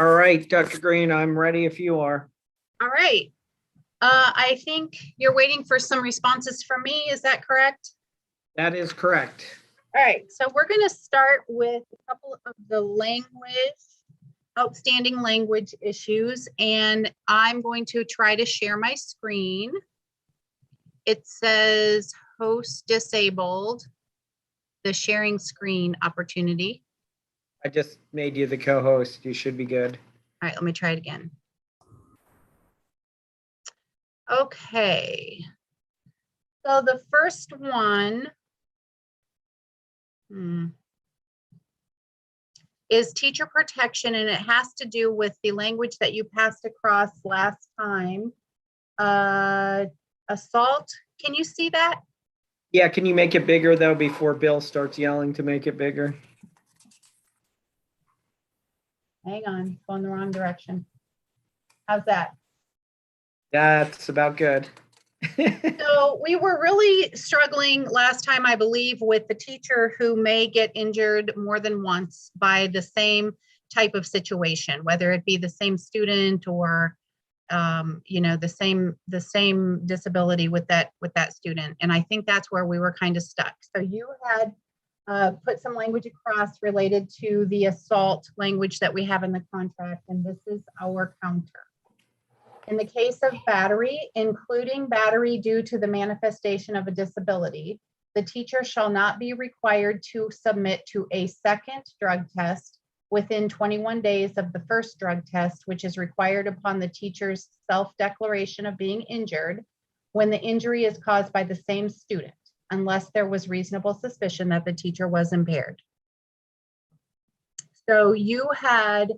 All right, Dr. Green, I'm ready if you are. All right. I think you're waiting for some responses from me. Is that correct? That is correct. All right. So we're going to start with a couple of the outstanding language issues, and I'm going to try to share my screen. It says host disabled, the sharing screen opportunity. I just made you the co-host. You should be good. All right, let me try it again. Okay. So the first one is teacher protection, and it has to do with the language that you passed across last time. Assault, can you see that? Yeah, can you make it bigger though before Bill starts yelling to make it bigger? Hang on, going the wrong direction. How's that? That's about good. So we were really struggling last time, I believe, with the teacher who may get injured more than once by the same type of situation, whether it be the same student or the same disability with that student. And I think that's where we were kind of stuck. So you had put some language across related to the assault language that we have in the contract, and this is our counter. In the case of battery, including battery due to the manifestation of a disability, the teacher shall not be required to submit to a second drug test within 21 days of the first drug test, which is required upon the teacher's self-declaration of being injured when the injury is caused by the same student, unless there was reasonable suspicion that the teacher was impaired. So you had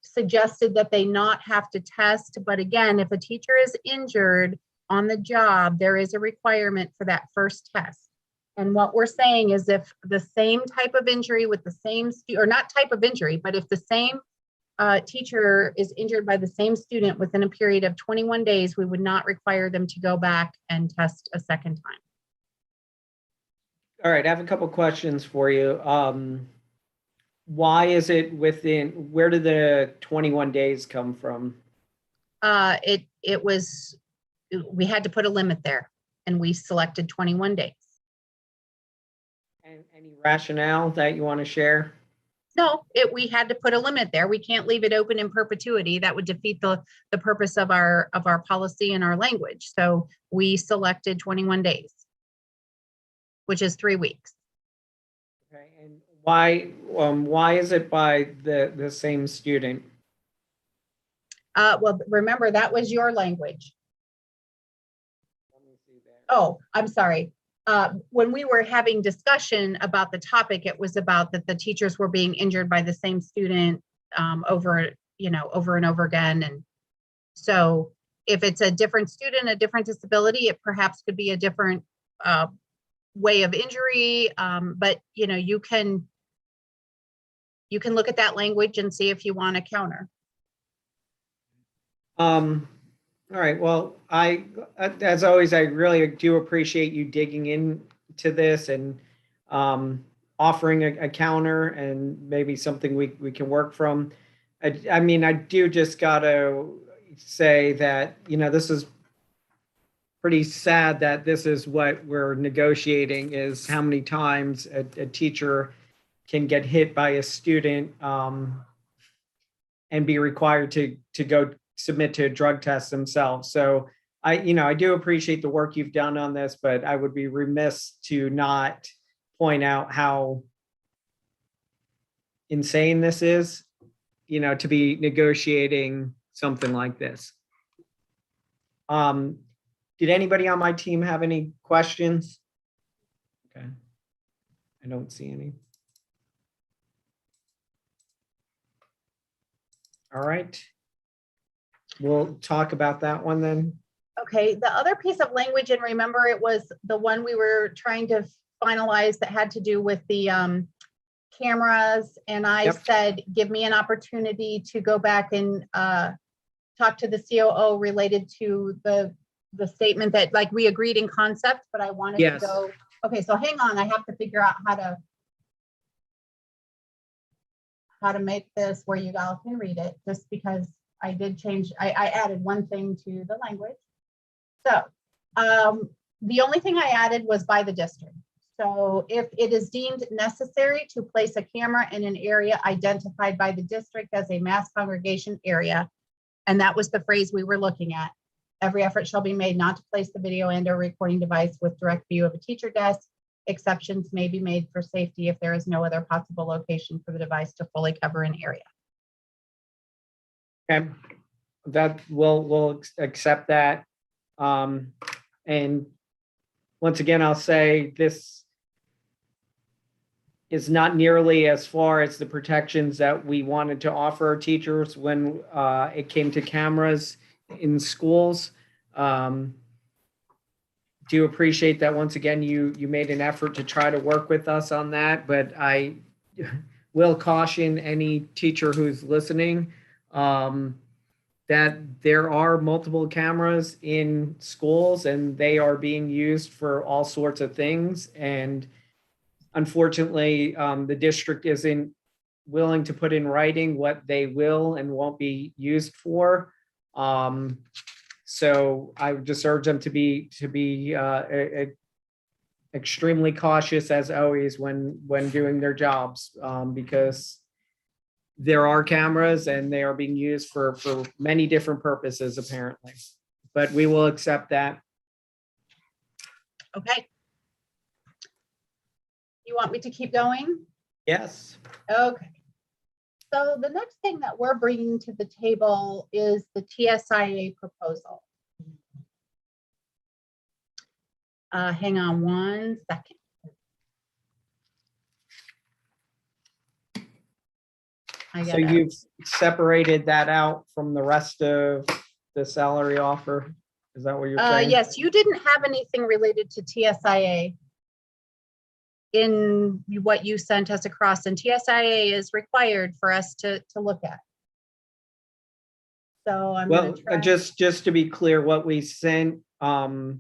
suggested that they not have to test, but again, if a teacher is injured on the job, there is a requirement for that first test. And what we're saying is if the same type of injury with the same, or not type of injury, but if the same teacher is injured by the same student within a period of 21 days, we would not require them to go back and test a second time. All right, I have a couple questions for you. Why is it where did the 21 days come from? We had to put a limit there, and we selected 21 days. And any rationale that you want to share? No, we had to put a limit there. We can't leave it open in perpetuity. That would defeat the purpose of our policy and our language. So we selected 21 days, which is 3 weeks. Okay, and why is it by the same student? Well, remember, that was your language. Let me see that. Oh, I'm sorry. When we were having discussion about the topic, it was about that the teachers were being injured by the same student over and over again. And so if it's a different student, a different disability, it perhaps could be a different way of injury. But you can look at that language and see if you want to counter. All right. Well, as always, I really do appreciate you digging into this and offering a counter and maybe something we can work from. I mean, I do just gotta say that, this is pretty sad that this is what we're negotiating, is how many times a teacher can get hit by a student and be required to go submit to a drug test themselves. So I do appreciate the work you've done on this, but I would be remiss to not point out how insane this is, to be negotiating something like this. Did anybody on my team have any questions? Okay. I don't see any. All right. We'll talk about that one then. Okay, the other piece of language, and remember, it was the one we were trying to finalize that had to do with the cameras. And I said, give me an opportunity to go back and talk to the COO related to the statement that, like, we agreed in concept, but I wanted to go. Okay, so hang on, I have to figure out how to. how to make this where you all can read it, just because I did change, I added one thing to the language. So the only thing I added was by the district. So if it is deemed necessary to place a camera in an area identified by the district as a mass congregation area, and that was the phrase we were looking at, every effort shall be made not to place the video and or recording device with direct view of a teacher desk. Exceptions may be made for safety if there is no other possible location for the device to fully cover an area. Okay, that we'll accept that. And once again, I'll say this is not nearly as far as the protections that we wanted to offer our teachers when it came to cameras in schools. Do appreciate that once again you made an effort to try to work with us on that, but I will caution any teacher who's listening that there are multiple cameras in schools and they are being used for all sorts of things. And unfortunately, the district isn't willing to put in writing what they will and won't be used for. So I would just urge them to be extremely cautious as always when doing their jobs, because there are cameras and they are being used for many different purposes apparently. But we will accept that. Okay. You want me to keep going? Yes. Okay. So the next thing that we're bringing to the table is the TSIA proposal. Hang on one second. So you've separated that out from the rest of the salary offer? Is that what you're saying? Yes, you didn't have anything related to TSIA in what you sent us across, and TSIA is required for us to look at. So I'm well, just to be clear, what we sent all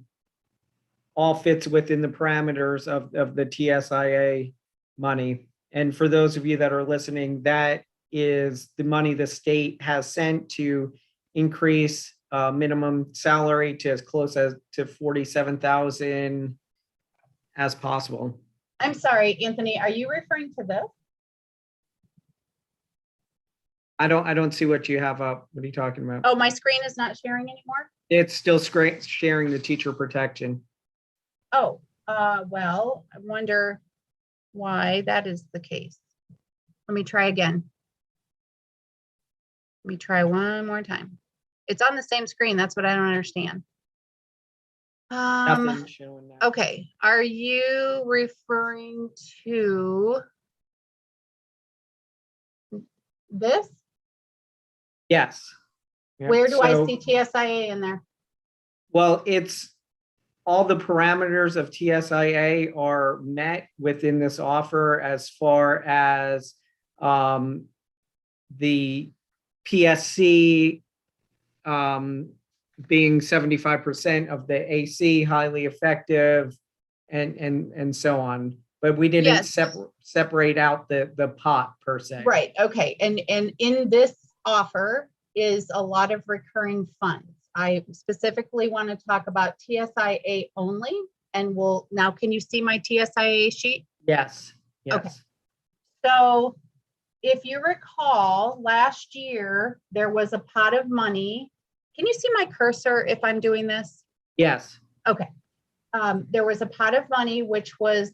fits within the parameters of the TSIA money. And for those of you that are listening, that is the money the state has sent to increase minimum salary to as close as to 47,000 as possible. I'm sorry, Anthony, are you referring to this? I don't see what you have up. What are you talking about? Oh, my screen is not sharing anymore? It's still sharing the teacher protection. Oh, well, I wonder why that is the case. Let me try again. Let me try one more time. It's on the same screen. That's what I don't understand. Nothing showing now. Okay, are you referring to this? Yes. Yeah. Where do I see TSIA in there? Well, it's all the parameters of TSIA are met within this offer as far as the PSC being 75% of the AC, highly effective, and so on. But we didn't Yes. separate out the pot per se. Right, okay, and in this offer is a lot of recurring funds. I specifically want to talk about TSIA only, and now can you see my TSIA sheet? Yes, yes. Okay. So if you recall, last year, there was a pot of money. Can you see my cursor if I'm doing this? Yes. Okay. There was a pot of money which was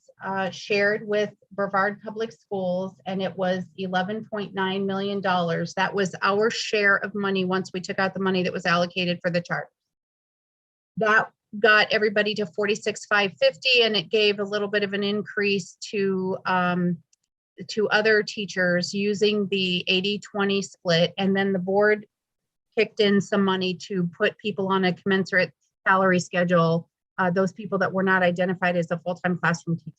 shared with Brevard Public Schools, and it was $11.9 million. That was our share of money once we took out the money that was allocated for the charter. That got everybody to $46,550, and it gave a little bit of an increase to other teachers using the 80-20 split, and then the board kicked in some money to put people on a commensurate salary schedule, those people that were not identified as a full-time classroom teacher.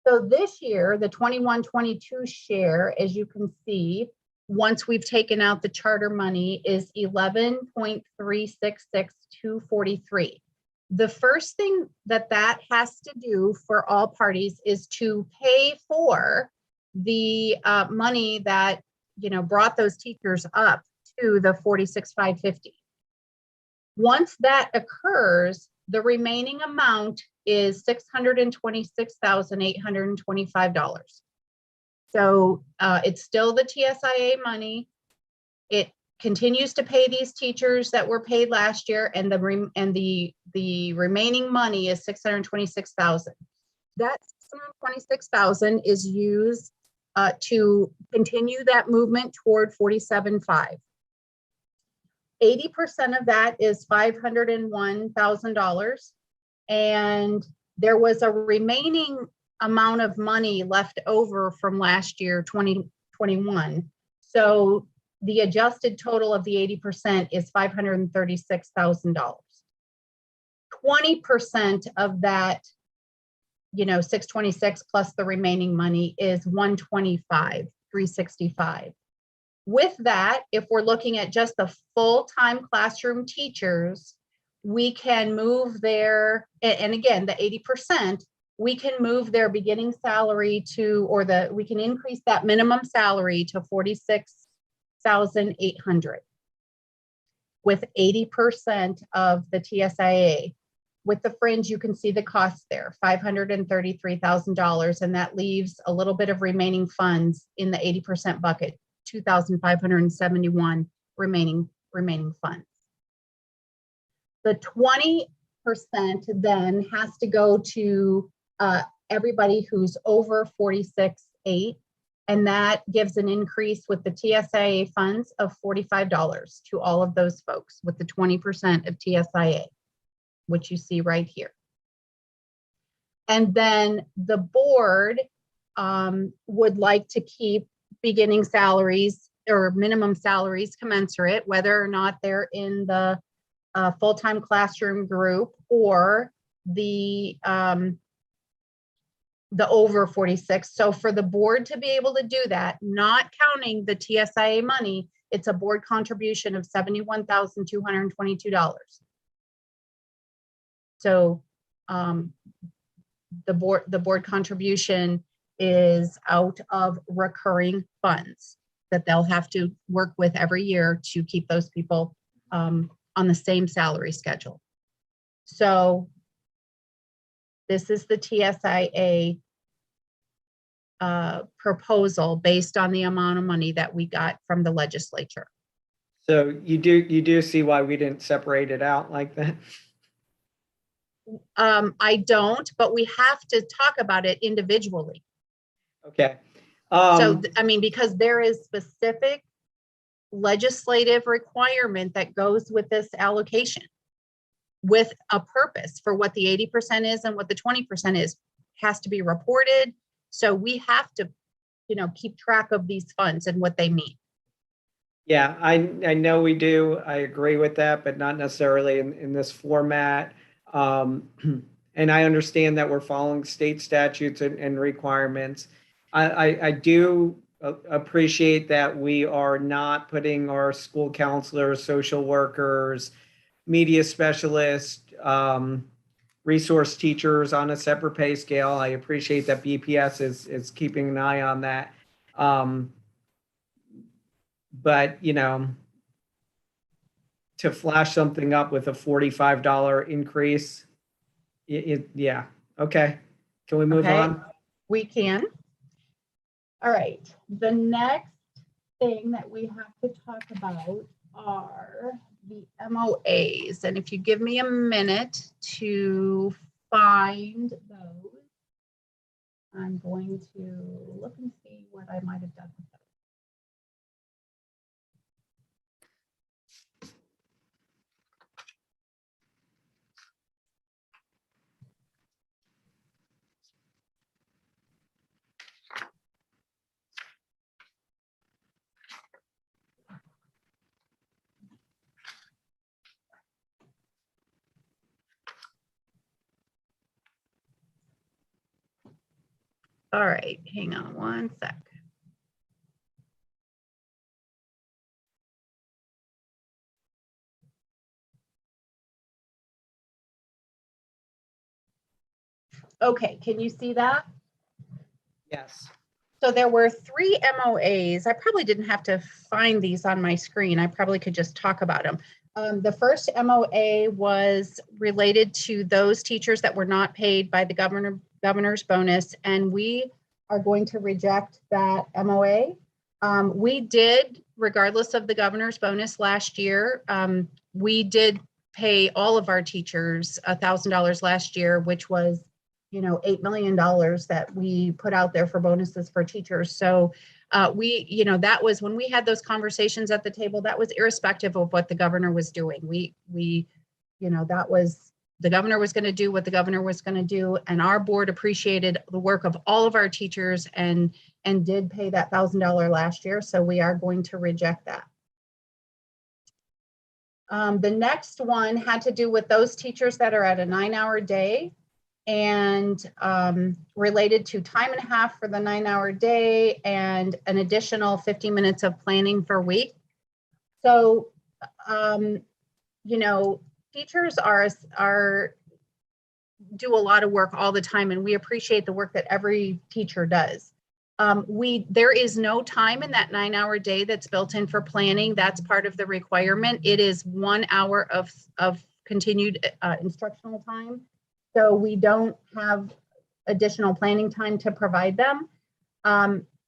So this year, the 21-22 share, as you can see, once we've taken out the charter money, is $11.366243. The first thing that has to do for all parties is to pay for the money that, you know, brought those teachers up to the 46,550. Once that occurs, the remaining amount is $626,825. So it's still the TSIA money. It continues to pay these teachers that were paid last year, and the remaining money is $626,000. That $626,000 is used to continue that movement toward 47.5. 80% of that is $501,000, and there was a remaining amount of money left over from last year, 2021. So the adjusted total of the 80% is $536,000. 20% of that, you know, 626 plus the remaining money is 125,365. With that, if we're looking at just the full-time classroom teachers, we can move their, and again, the 80%, we can move their beginning salary to, we can increase that minimum salary to $46,800 with 80% of the TSIA. With the fringe, you can see the cost there, $533,000, and that leaves a little bit of remaining funds in the 80% bucket, 2,571 remaining funds. The 20% then has to go to everybody who's over 46.8, and that gives an increase with the TSIA funds of $45 to all of those folks with the 20% of TSIA, which you see right here. And then the board would like to keep beginning salaries or minimum salaries commensurate, whether or not they're in the full-time classroom group or the over 46. So for the board to be able to do that, not counting the TSIA money, it's a board contribution of $71,222. So the board contribution is out of recurring funds that they'll have to work with every year to keep those people on the same salary schedule. So this is the TSIA proposal based on the amount of money that we got from the legislature. So you do see why we didn't separate it out like that? I don't, but we have to talk about it individually. Okay. So, I mean, because there is specific legislative requirement that goes with this allocation with a purpose for what the 80% is and what the 20% is, has to be reported. So we have to, you know, keep track of these funds and what they mean. Yeah, I know we do. I agree with that, but not necessarily in this format. And I understand that we're following state statutes and requirements. I do appreciate that we are not putting our school counselors, social workers, media specialists, resource teachers on a separate pay scale. I appreciate that BPS is keeping an eye on that. But, you know, to flash something up with a $45 increase, yeah, okay. Can we move on? We can. All right, the next thing that we have to talk about are the MOAs. And if you give me a minute to find those, I'm going to look and see what I might have done with those. All right, hang on one sec. Okay, can you see that? Yes. So there were 3 MOAs. I probably didn't have to find these on my screen. I probably could just talk about them. The first MOA was related to those teachers that were not paid by the governor's bonus, and we are going to reject that MOA. We did, regardless of the governor's bonus last year, we did pay all of our teachers $1,000 last year, which was, $8 million that we put out there for bonuses for teachers. So that was when we had those conversations at the table, that was irrespective of what the governor was doing. That was, the governor was going to do what the governor was going to do. And our board appreciated the work of all of our teachers and did pay that $1,000 last year. So we are going to reject that. The next one had to do with those teachers that are at a 9-hour day and related to time and a half for the 9-hour day and an additional 50 minutes of planning per week. So, teachers do a lot of work all the time, and we appreciate the work that every teacher does. There is no time in that 9-hour day that's built in for planning. That's part of the requirement. It is 1 hour of continued instructional time. So we don't have additional planning time to provide them.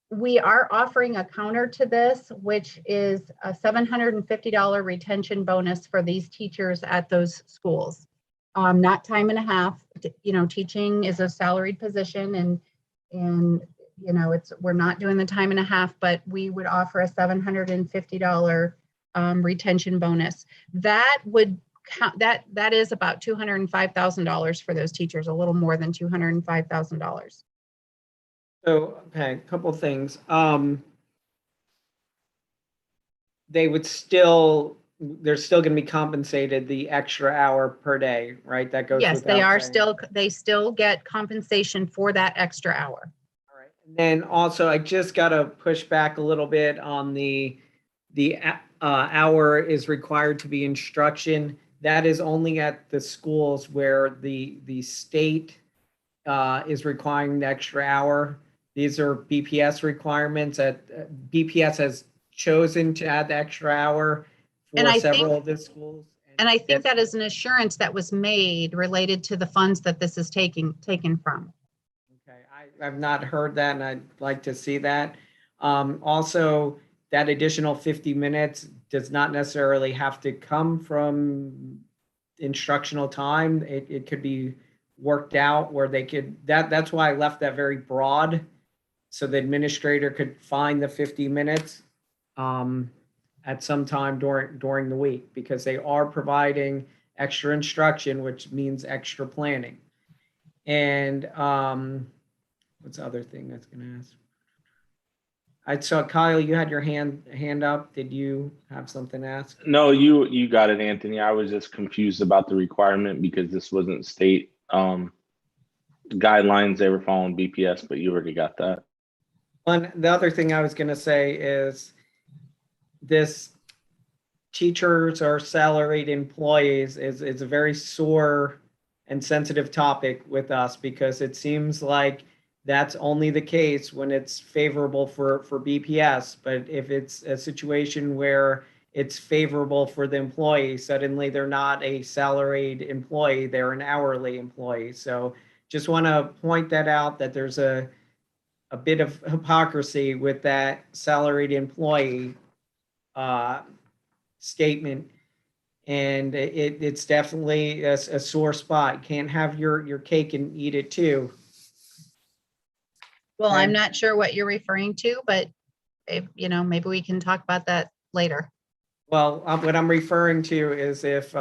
We are offering a counter to this, which is a $750 retention bonus for these teachers at those schools. Not time and a half. Teaching is a salaried position, and we're not doing the time and a half, but we would offer a $750 retention bonus. That would count, that is about $205,000 for those teachers, a little more than $205,000. So, okay, a couple things. They're still going to be compensated the extra hour per day, right? That goes. Yes, they still get compensation for that extra hour. All right. And then also, I just got to push back a little bit on the hour is required to be instruction. That is only at the schools where the state is requiring the extra hour. These are BPS requirements that BPS has chosen to add the extra hour for several of the schools. And I think that is an assurance that was made related to the funds that this is taken from. Okay, I've not heard that, and I'd like to see that. Also, that additional 50 minutes does not necessarily have to come from instructional time. It could be worked out where they could, that's why I left that very broad, so the administrator could find the 50 minutes at some time during the week, because they are providing extra instruction, which means extra planning. And what's the other thing that's going to ask? I saw Kyle, you had your hand up. Did you have something to ask? No, you got it, Anthony. I was just confused about the requirement because this wasn't state guidelines. They were following BPS, but you already got that. And the other thing I was going to say is this teachers or salaried employees is a very sore and sensitive topic with us, because it seems like that's only the case when it's favorable for BPS. But if it's a situation where it's favorable for the employee, suddenly they're not a salaried employee, they're an hourly employee. So just want to point that out, that there's a bit of hypocrisy with that salaried employee statement. And it's definitely a sore spot. You can't have your cake and eat it too. Well, I'm not sure what you're referring to, but maybe we can talk about that later. Well, what I'm referring to is if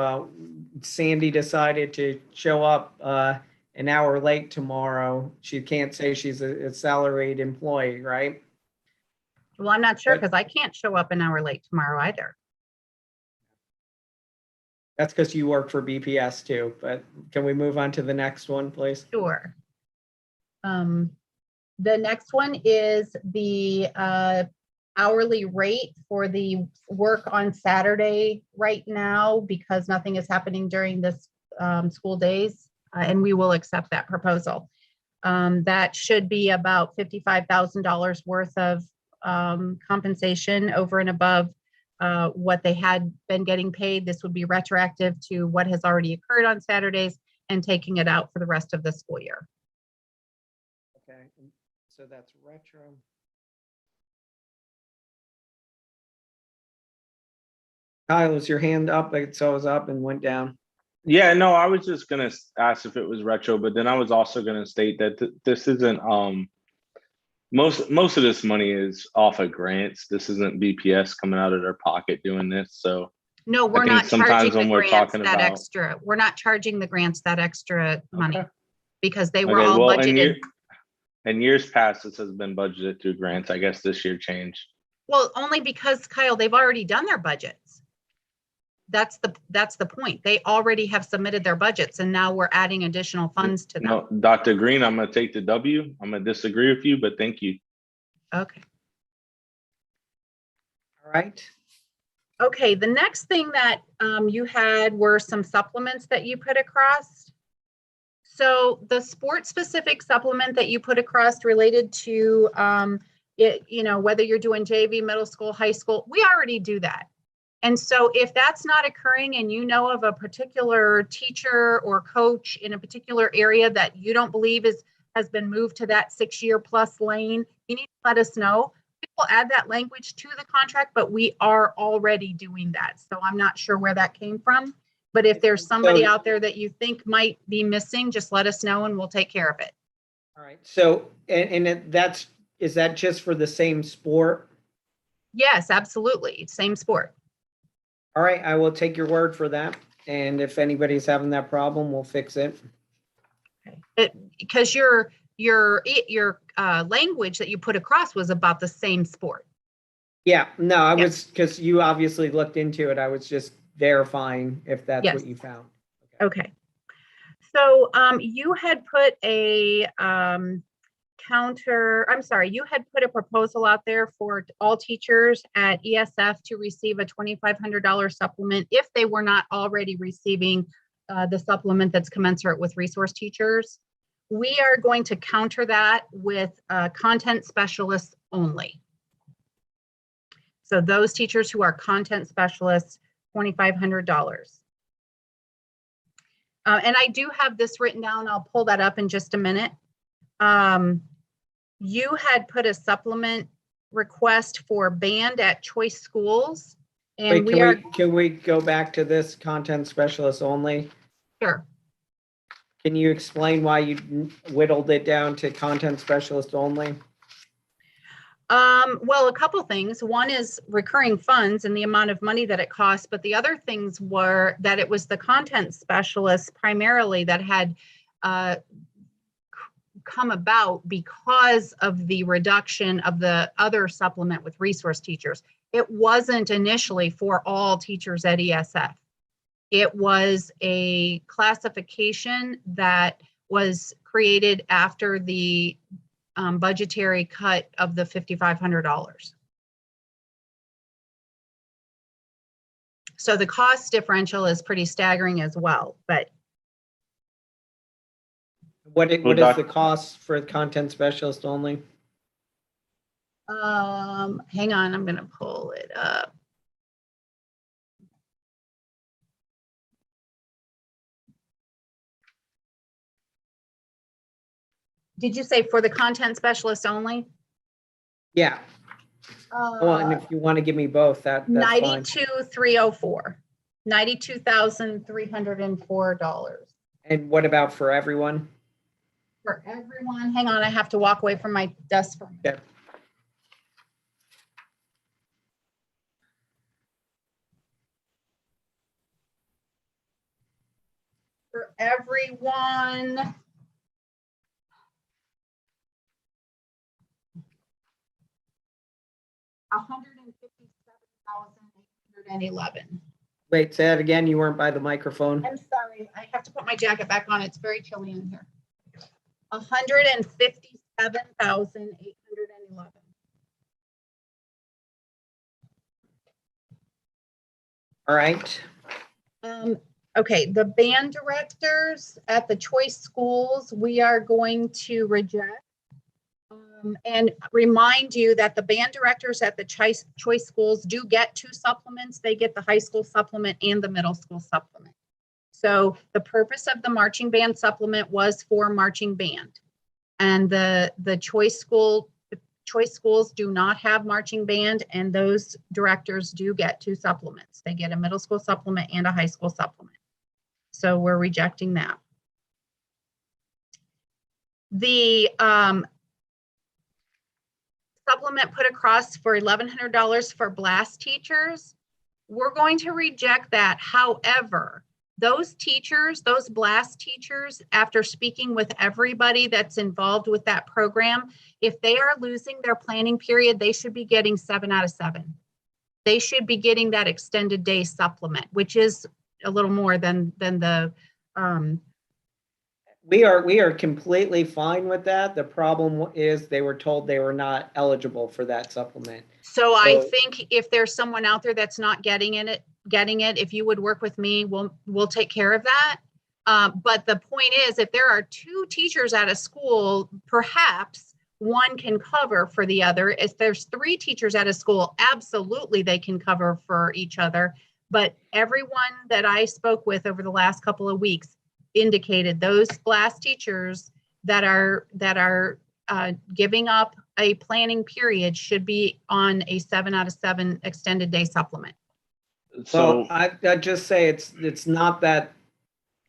Sandy decided to show up an hour late tomorrow, she can't say she's a salaried employee, right? Well, I'm not sure, because I can't show up an hour late tomorrow either. That's because you work for BPS too. But can we move on to the next one, please? Sure. The next one is the hourly rate for the work on Saturday right now, because nothing is happening during this school days, and we will accept that proposal. That should be about $55,000 worth of compensation over and above what they had been getting paid. This would be retroactive to what has already occurred on Saturdays and taking it out for the rest of the school year. Okay, so that's retro. Kyle, was your hand up? It's always up and went down. Yeah, no, I was just gonna ask if it was retro, but then I was also gonna state that this isn't most of this money is off of grants. This isn't BPS coming out of their pocket doing this. So No, we're think not sometimes charging when the we're grants talking that about- extra. We're not charging the grants that extra money Okay. because they were Okay, all well, budgeted. in years past, this has been budgeted through grants. I guess this year changed. Well, only because, Kyle, they've already done their budgets. That's the point. They already have submitted their budgets and now we're adding additional funds to them. No, Dr. Green, I'm gonna take the W. I'm gonna disagree with you, but thank you. Okay. All right. Okay, the next thing that you had were some supplements that you put across. So the sport-specific supplement that you put across related to whether you're doing JV, middle school, high school, we already do that. And so if that's not occurring and you know of a particular teacher or coach in a particular area that you don't believe has been moved to that 6-year plus lane, you need to let us know. We will add that language to the contract, but we are already doing that. So I'm not sure where that came from. But if there's somebody out there that you think might be missing, just let us know and we'll take care of it. All right. So, is that just for the same sport? Yes, absolutely. Same sport. All right. I will take your word for that. And if anybody's having that problem, we'll fix it. Because your language that you put across was about the same sport. Yeah. No, I was, because you obviously looked into it. I was just verifying if that's Yes. what you found. Okay. So you had put a you had put a proposal out there for all teachers at ESF to receive a $2,500 supplement if they were not already receiving the supplement that's commensurate with resource teachers. We are going to counter that with content specialists only. So those teachers who are content specialists, $2,500. And I do have this written down. I'll pull that up in just a minute. You had put a supplement request for band at choice schools. And Wait, can we go back to this content specialist only? Sure. Can you explain why you whittled it down to content specialist only? Well, a couple things. One is recurring funds and the amount of money that it costs, but the other things were that it was the content specialists primarily that had come about because of the reduction of the other supplement with resource teachers. It wasn't initially for all teachers at ESF. It was a classification that was created after the budgetary cut of the $5,500. So the cost differential is pretty staggering as well, but What is the cost for content specialist only? hang on, I'm gonna pull it up. Did you say for the content specialist only? Yeah. Well, and if you want to give me both, that's fine. 92,304, $92,304. And what about for everyone? For everyone, hang on, I have to walk away from my desk for a minute. Okay. For everyone, $157,811. Wait, say that again. You weren't by the microphone. I'm sorry, I have to put my jacket back on. It's very chilly in here. $157,811. All right. Okay, the band directors at the choice schools, we are going to reject. And remind you that the band directors at the choice schools do get 2 supplements. They get the high school supplement and the middle school supplement. So the purpose of the marching band supplement was for marching band. And the choice schools do not have marching band, and those directors do get 2 supplements. They get a middle school supplement and a high school supplement. So we're rejecting that. The supplement put across for $1,100 for blast teachers, we're going to reject that. However, those teachers, those blast teachers, after speaking with everybody that's involved with that program, if they are losing their planning period, they should be getting 7 out of 7. They should be getting that extended day supplement, which is a little more than the We are completely fine with that. The problem is they were told they were not eligible for that supplement. So I think if there's someone out there that's not getting it, if you would work with me, we'll take care of that. But the point is, if there are 2 teachers at a school, perhaps one can cover for the other. If there's 3 teachers at a school, absolutely they can cover for each other. But everyone that I spoke with over the last couple of weeks indicated those blast teachers that are giving up a planning period should be on a 7 out of 7 extended day supplement. So I'd just say it's not that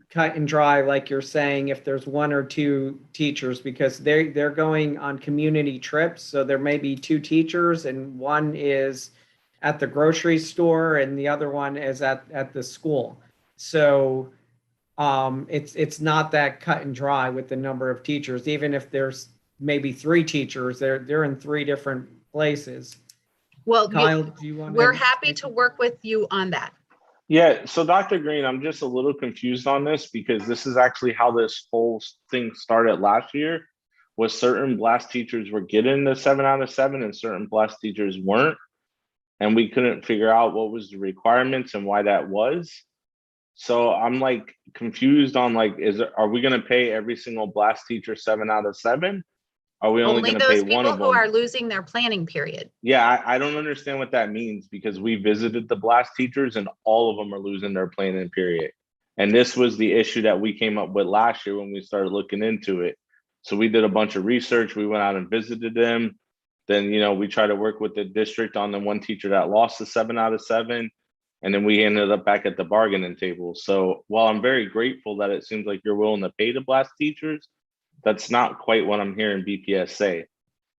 cut and dry like you're saying if there's 1 or 2 teachers, because they're going on community trips. So there may be 2 teachers and one is at the grocery store and the other one is at the school. So it's not that cut and dry with the number of teachers. Even if there's maybe 3 teachers, they're in 3 different places. Well, Kyle, do you want we're happy to work with you on that. Yeah, so Dr. Green, I'm just a little confused on this because this is actually how this whole thing started last year, was certain blast teachers were getting the 7 out of 7 and certain blast teachers weren't. And we couldn't figure out what was the requirements and why that was. So I'm like confused on like, are we going to pay every single blast teacher 7 out of 7? Are we only going to pay one of them? Those people who are losing their planning period. Yeah, I don't understand what that means because we visited the blast teachers and all of them are losing their planning period. And this was the issue that we came up with last year when we started looking into it. So we did a bunch of research. We went out and visited them. Then, we tried to work with the district on the one teacher that lost the 7 out of 7. And then we ended up back at the bargaining table. So while I'm very grateful that it seems like you're willing to pay the blast teachers, that's not quite what I'm hearing BPS say.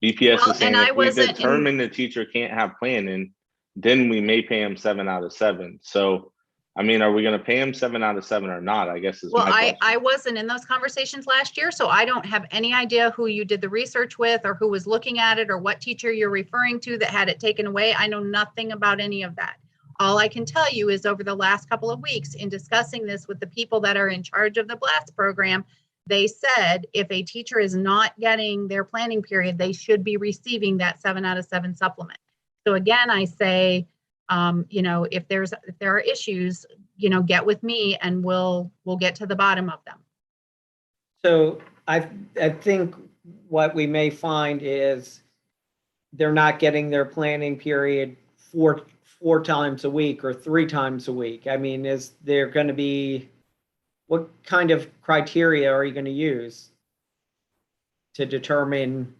BPS is saying if we determine the teacher can't have planning, then we may pay him 7 out of 7. So, I mean, are we going to pay him 7 out of 7 or not? I guess is my question. I wasn't in those conversations last year, so I don't have any idea who you did the research with or who was looking at it or what teacher you're referring to that had it taken away. I know nothing about any of that. All I can tell you is over the last couple of weeks in discussing this with the people that are in charge of the BLAST program, they said if a teacher is not getting their planning period, they should be receiving that 7 out of 7 supplement. So again, I say, if there are issues, get with me and we'll get to the bottom of them. So I think what we may find is they're not getting their planning period four times a week or 3 times a week. I mean, is there going to be, what kind of criteria are you going to use to determine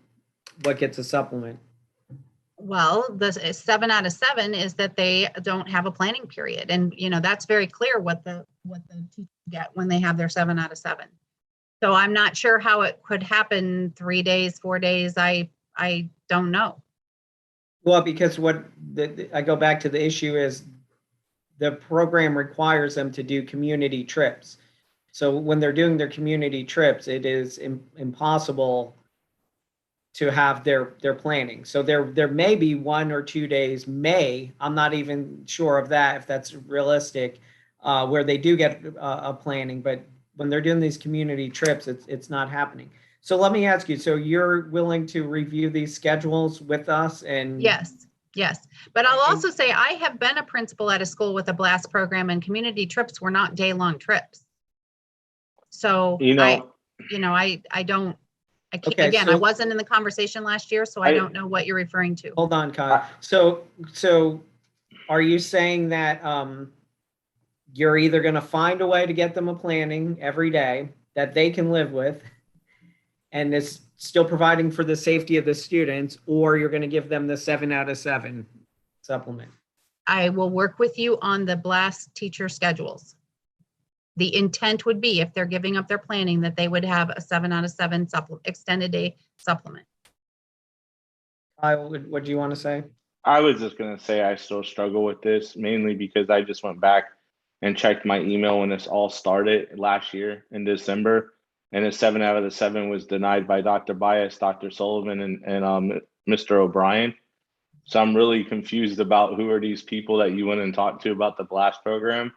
what gets a supplement? Well, the 7 out of 7 is that they don't have a planning period. And, that's very clear what the teachers get when they have their 7 out of 7. So I'm not sure how it could happen 3 days, 4 days. I don't know. Well, because I go back to the issue is the program requires them to do community trips. So when they're doing their community trips, it is impossible to have their planning. So there may be 1 or 2 days, I'm not even sure of that, if that's realistic, where they do get a planning, but when they're doing these community trips, it's not happening. So let me ask you, so you're willing to review these schedules with us? And Yes. Yes, but I'll And- also say I have been a principal at a school with a blast program, and community trips were not day-long trips. So You know, I don't, I can't, Okay, again, I so- wasn't in the conversation last year, so I don't know what you're referring to. Hold on, Kyle. So are you saying that you're either going to find a way to get them a planning every day that they can live with and is still providing for the safety of the students, or you're going to give them the 7 out of 7 supplement? I will work with you on the blast teacher schedules. The intent would be, if they're giving up their planning, that they would have a 7 out of 7 extended day supplement. Kyle, what do you want to say? I was just gonna say I still struggle with this mainly because I just went back and checked my email when this all started last year in December, and a 7 out of the 7 was denied by Dr. Bias, Dr. Sullivan, and Mr. O'Brien. So I'm really confused about who are these people that you went and talked to about the blast program.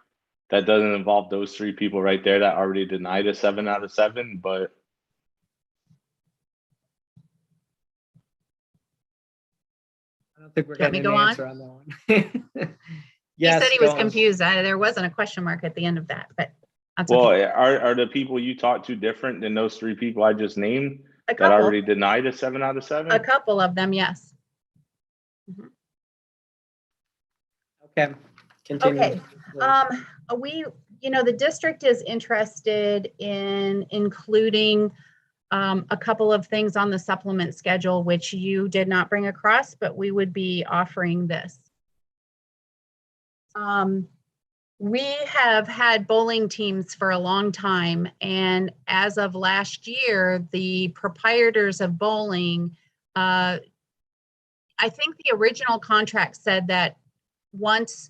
That doesn't involve those 3 people right there that already denied a 7 out of 7, but I don't think we're Do you want me getting to an go answer on that one. He Yes, said he was go on. confused. There wasn't a question mark at the end of that, but that's well, okay. are the people you talked to different than those 3 people I just named A that couple, already denied a 7 out of 7? a couple of them, yes. Okay, continue. Okay. The district is interested in including a couple of things on the supplement schedule, which you did not bring across, but we would be offering this. We have had bowling teams for a long time, and as of last year, the proprietors of bowling, I think the original contract said that once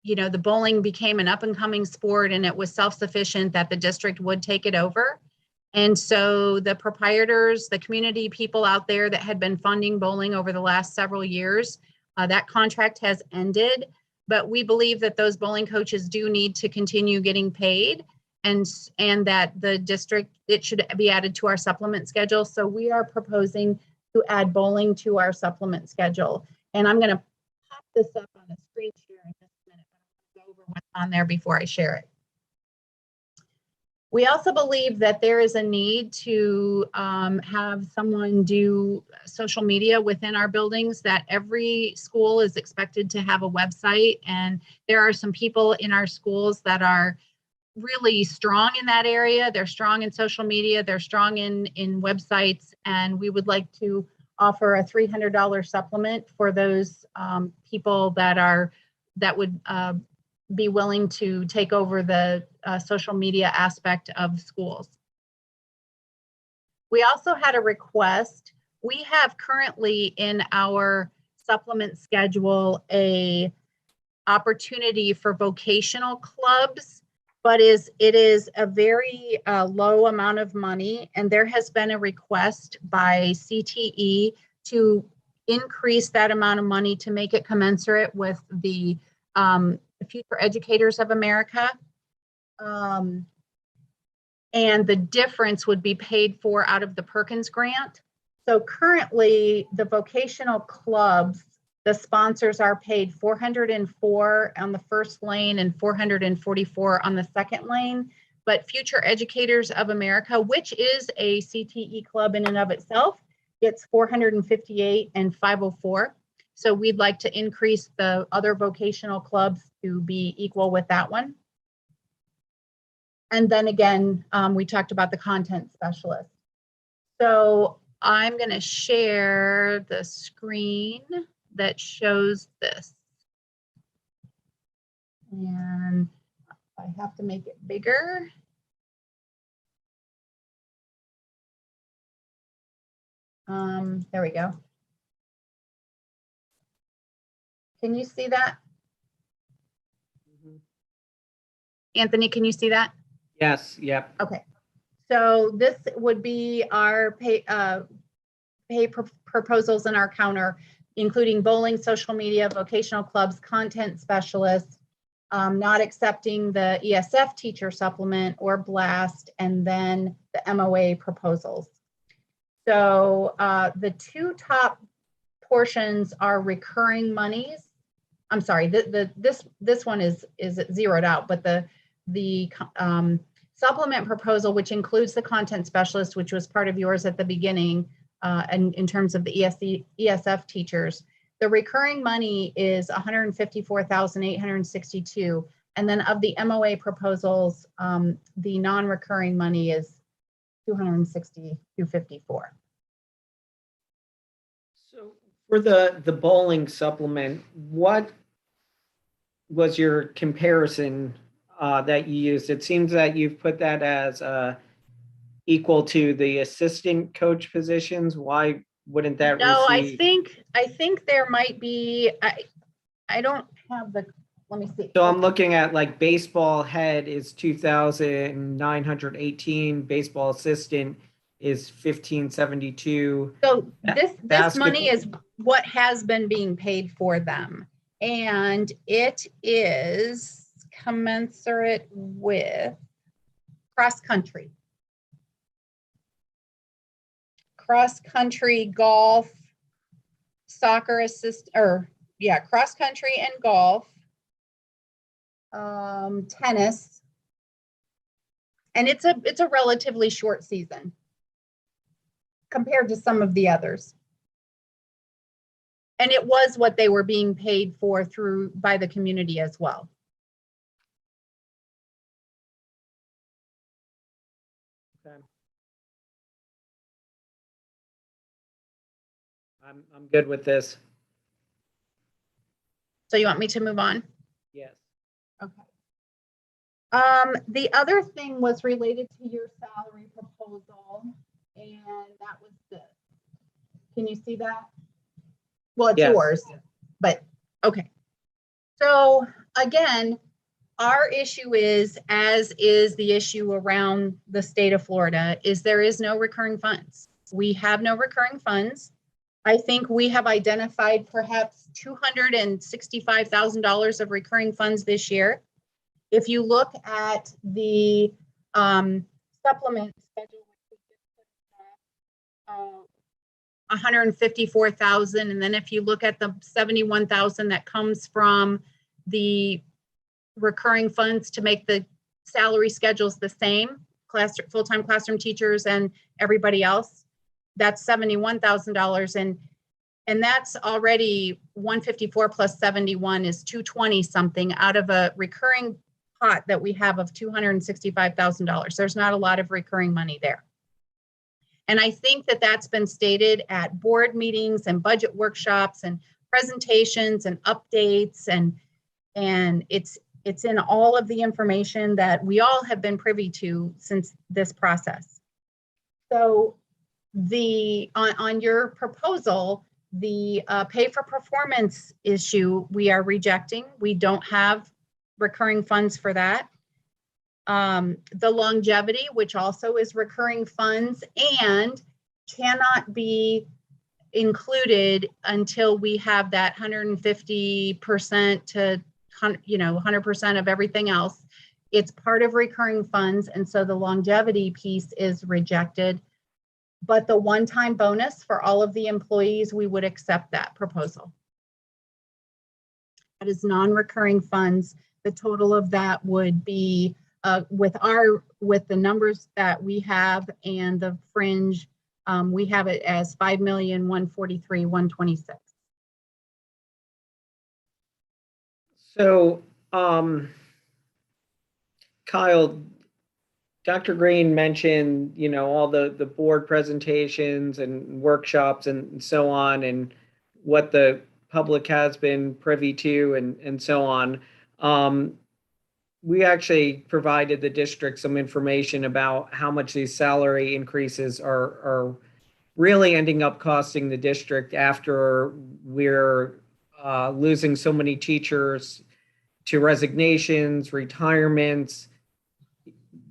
the bowling became an up-and-coming sport and it was self-sufficient, that the district would take it over. And so the proprietors, the community people out there that had been funding bowling over the last several years, that contract has ended. But we believe that those bowling coaches do need to continue getting paid, and that the district, it should be added to our supplement schedule. So we are proposing to add bowling to our supplement schedule. And I'm going to pop this up on the screen share in just a minute, but I'll go over what's on there before I share it. We also believe that there is a need to have someone do social media within our buildings, that every school is expected to have a website. And there are some people in our schools that are really strong in that area. They're strong in social media, they're strong in websites, and we would like to offer a $300 supplement for those people that would be willing to take over the social media aspect of schools. We also had a request. We have currently in our supplement schedule a opportunity for vocational clubs, but it is a very low amount of money, and there has been a request by CTE to increase that amount of money to make it commensurate with the Future Educators of America. And the difference would be paid for out of the Perkins grant. So currently the vocational clubs, the sponsors are paid $404 on the first lane and $444 on the second lane. But Future Educators of America, which is a CTE club in and of itself, gets $458 and $504. So we'd like to increase the other vocational clubs to be equal with that one. And then again, we talked about the content specialist. So I'm going to share the screen that shows this. And I have to make it bigger. There we go. Can you see that? Anthony, can you see that? Yes, yep. Okay. So this would be our pay proposals in our counter, including bowling, social media, vocational clubs, content specialists, not accepting the ESF teacher supplement or blast, and then the MOA proposals. So the two top portions are recurring monies. I'm sorry, this one is zeroed out, but the supplement proposal, which includes the content specialist, which was part of yours at the beginning, and in terms of the ESF teachers, the recurring money is 154,862. And then of the MOA proposals, the non-recurring money is 254. So for the bowling supplement, what was your comparison that you used? It seems that you've put that as equal to the assistant coach positions. Why wouldn't that No, receive? I think there might be, I don't have the, let me see. So I'm looking at like baseball head is 2,918, baseball assistant is 1,572. So this money Basketball- is what has been being paid for them. And it is commensurate with cross country. Cross country, golf, soccer cross country and golf, tennis. And it's a relatively short season compared to some of the others. And it was what they were being paid for by the community as well. Okay. I'm good with this. So you want me to move on? Yes. Okay. The other thing was related to your salary proposal, and that was this. Can you see that? Well, it's Yes. yours, but okay. So again, our issue is, as is the issue around the state of Florida, is there is no recurring funds. We have no recurring funds. I think we have identified perhaps $265,000 of recurring funds this year. If you look at the supplement schedule, 154,000, and then if you look at the 71,000 that comes from the recurring funds to make the salary schedules the same, full-time classroom teachers and everybody else, that's $71,000, and that's already 154 plus 71 is 220 something out of a recurring pot that we have of $265,000. There's not a lot of recurring money there. And I think that that's been stated at board meetings and budget workshops and presentations and updates, and it's in all of the information that we all have been privy to since this process. So on your proposal, the pay for performance issue, we are rejecting. We don't have recurring funds for that. The longevity, which also is recurring funds and cannot be included until we have that 150% to 100% of everything else. It's part of recurring funds, and so the longevity piece is rejected. But the one-time bonus for all of the employees, we would accept that proposal. That is non-recurring funds. The total of that would be with the numbers that we have and the fringe, we have it as $5,143,126. So, Kyle, Dr. Green mentioned, all the board presentations and workshops and so on, and what the public has been privy to and so on. We actually provided the district some information about how much these salary increases are really ending up costing the district after we're losing so many teachers to resignations, retirements,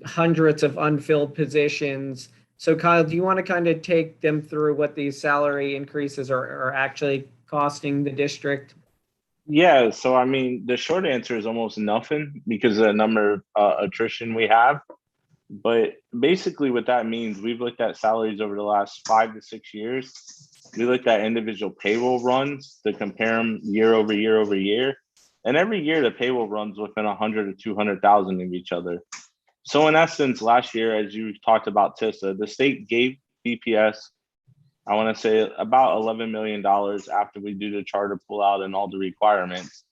hundreds of unfilled positions. So Kyle, do you want to kind of take them through what these salary increases are actually costing the district? Yeah, so I mean, the short answer is almost nothing because of the number of attrition we have. But basically what that means, we've looked at salaries over the last 5 to 6 years, we looked at individual payroll runs to compare them year over year over year. And every year the payroll runs within 100 to 200,000 of each other. So in essence, last year, as you talked about TISA, the state gave BPS, I want to say about $11 million after we do the charter pullout and all the requirements.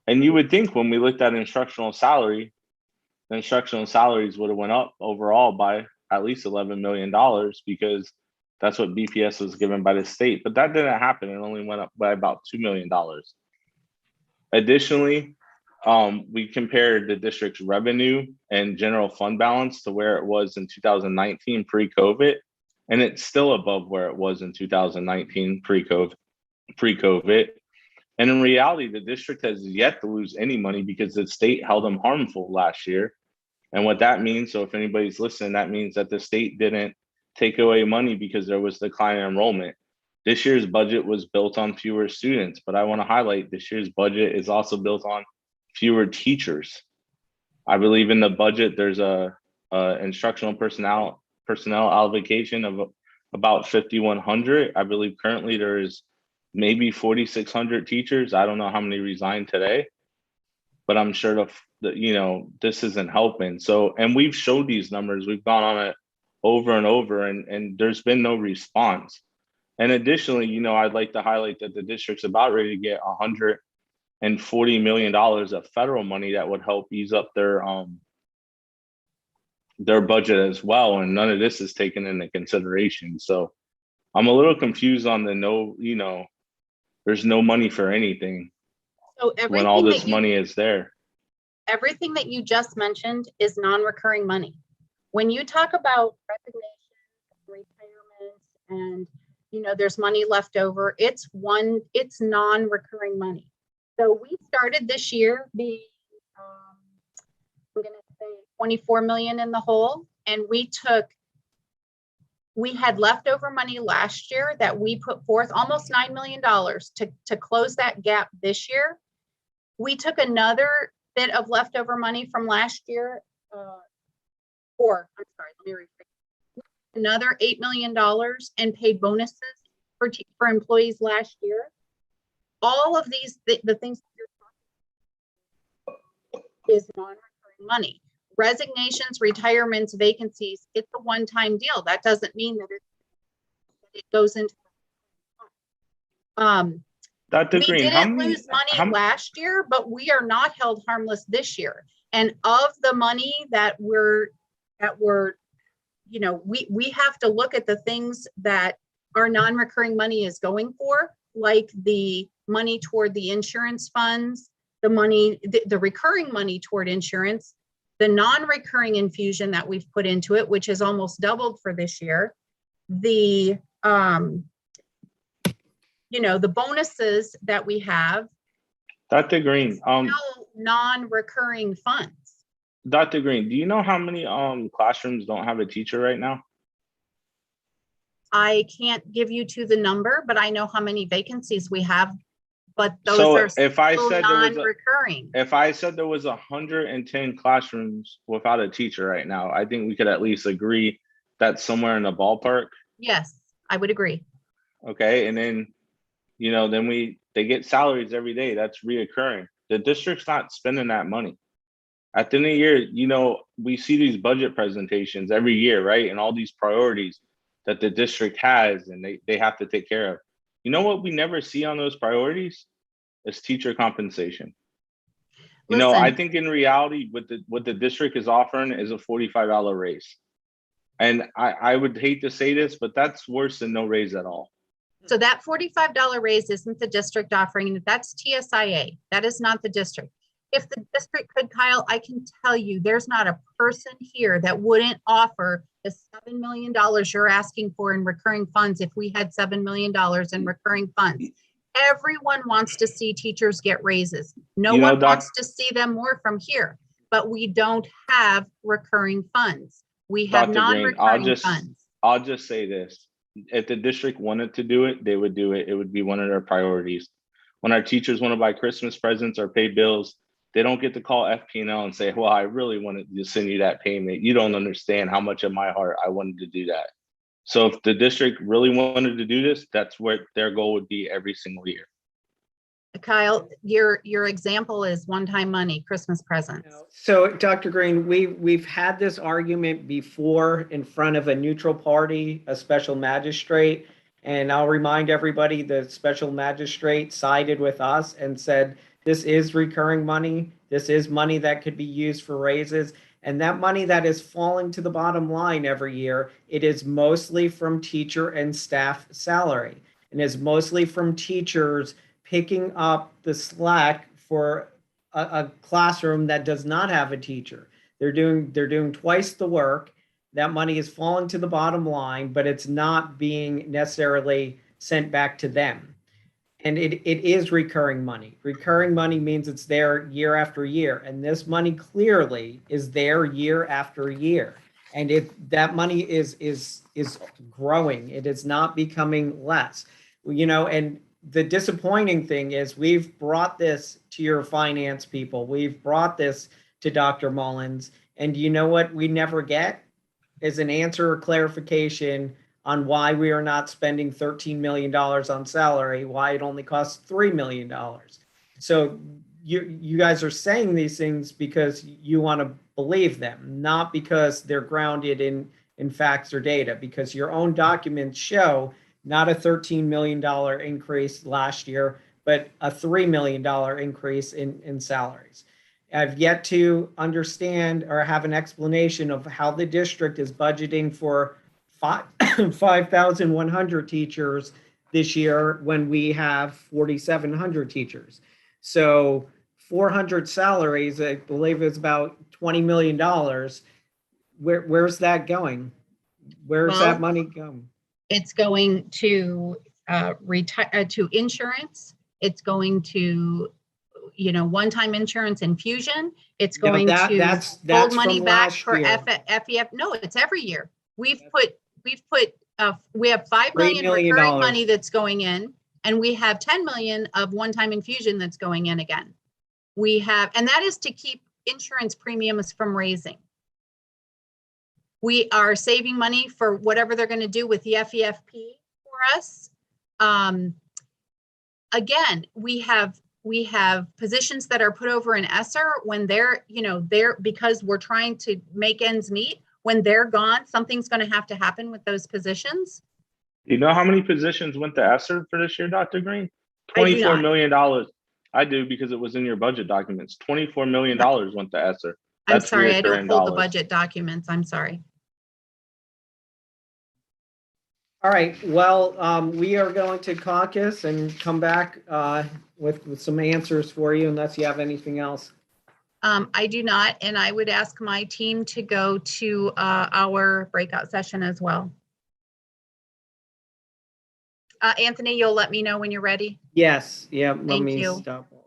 And you would think when we looked at instructional salary, the instructional salaries would have went up overall by at least $11 million because that's what BPS was given by the state. But that didn't happen. It only went up by about $2 million. Additionally, we compared the district's revenue and general fund balance to where it was in 2019 pre-COVID, and it's still above where it was in 2019 pre-COVID. And in reality, the district has yet to lose any money because the state held them harmful last year. And what that means, so if anybody's listening, that means that the state didn't take away money because there was decline in enrollment. This year's budget was built on fewer students, but I want to highlight this year's budget is also built on fewer teachers. I believe in the budget, there's a instructional personnel allocation of about 5,100. I believe currently there's maybe 4,600 teachers. I don't know how many resigned today, but I'm sure this isn't helping. So, and we've showed these numbers, we've gone on it over and over, and there's been no response. And additionally, I'd like to highlight that the district's about ready to get $140 million of federal money that would help ease up their budget as well. And none of this is taken into consideration. So I'm a little confused on there's no money for anything So when all this money is there. Everything that you just mentioned is non-recurring money. When you talk about resignations, retirements, and there's money left over, it's non-recurring money. So we started this year being, I'm going to say 24 million in the hole, and we had leftover money last year that we put forth almost $9 million to close that gap this year. We took another bit of leftover money from last year, another $8 million and paid bonuses for employees last year. All of these, the things that you're talking about is non-recurring money. Resignations, retirements, vacancies, it's a one-time deal. That doesn't mean that it goes into Dr. we Green, didn't lose money last year, but we are not held harmless this year. And of the money that we have to look at the things that our non-recurring money is going for, like the money toward the insurance funds, the recurring money toward insurance, the non-recurring infusion that we've put into it, which has almost doubled for this year, the bonuses that we have. Dr. Green, non-recurring funds. Dr. Green, do you know how many classrooms don't have a teacher right now? I can't give you to the number, but I know how many vacancies we have. But those are non-recurring. If I said there was 110 classrooms without a teacher right now, I think we could at least agree that's somewhere in the ballpark. Yes, I would agree. Okay, and then they get salaries every day. That's reoccurring. The district's not spending that money. At the end of the year, we see these budget presentations every year, right? And all these priorities that the district has and they have to take care of. You know what we never see on those priorities is teacher compensation. I think in reality, what the district is offering is a $45 raise. And I would hate to say this, but that's worse than no raise at all. So that $45 raise isn't the district offering. That's TSIA. That is not the district. If the district could, Kyle, I can tell you there's not a person here that wouldn't offer the $7 million you're asking for in recurring funds if we had $7 million in recurring funds. Everyone wants to see teachers get raises. No one wants to see them more from here, but we don't have recurring funds. We have non-recurring funds. I'll just say this. If the district wanted to do it, they would do it. It would be one of their priorities. When our teachers want to buy Christmas presents or pay bills, they don't get to call FP&L and say, well, I really wanted to send you that payment. You don't understand how much of my heart I wanted to do that. So if the district really wanted to do this, that's what their goal would be every single year. Kyle, your example is one-time money, Christmas presents. So, Dr. Green, we've had this argument before in front of a neutral party, a special magistrate, and I'll remind everybody the special magistrate sided with us and said, this is recurring money. This is money that could be used for raises. And that money that is falling to the bottom line every year, it is mostly from teacher and staff salary, and is mostly from teachers picking up the slack for a classroom that does not have a teacher. They're doing twice the work. That money is falling to the bottom line, but it's not being necessarily sent back to them. And it is recurring money. Recurring money means it's there year after year. And this money clearly is there year after year. And that money is growing. It is not becoming less. And the disappointing thing is we've brought this to your finance people. We've brought this to Dr. Mullins. And you know what we never get is an answer or clarification on why we are not spending $13 million on salary, why it only costs $3 million. So you guys are saying these things because you want to believe them, not because they're grounded in facts or data, because your own documents show not a $13 million increase last year, but a $3 million increase in salaries. I've yet to understand or have an explanation of how the district is budgeting for 5,100 teachers this year when we have 4,700 teachers. So 400 salaries, I believe is about $20 million. Where's that going? Where's that money going? It's going to to insurance. It's going to, one-time insurance infusion. It's going to hold money back for FEF. No, it's every year. We have $5 million recurring money that's going in, and we have 10 million of one-time infusion that's going in again. And that is to keep insurance premiums from raising. We are saving money for whatever they're going to do with the FEFP for us. Again, we have positions that are put over in ESSER when they're because we're trying to make ends meet. When they're gone, something's going to happen with those positions. You know how many positions went to ESSER for this year, Dr. Green? $24 million. I do, because it was in your budget documents. $24 million went to ESSER. I'm sorry, I don't pull the budget documents. I'm sorry. All right, well, we are going to caucus and come back with some answers for you, unless you have anything else. I do not, and I would ask my team to go to our breakout session as well. Anthony, you'll let me know when you're ready? Yes, yeah, let Thank me you. stop.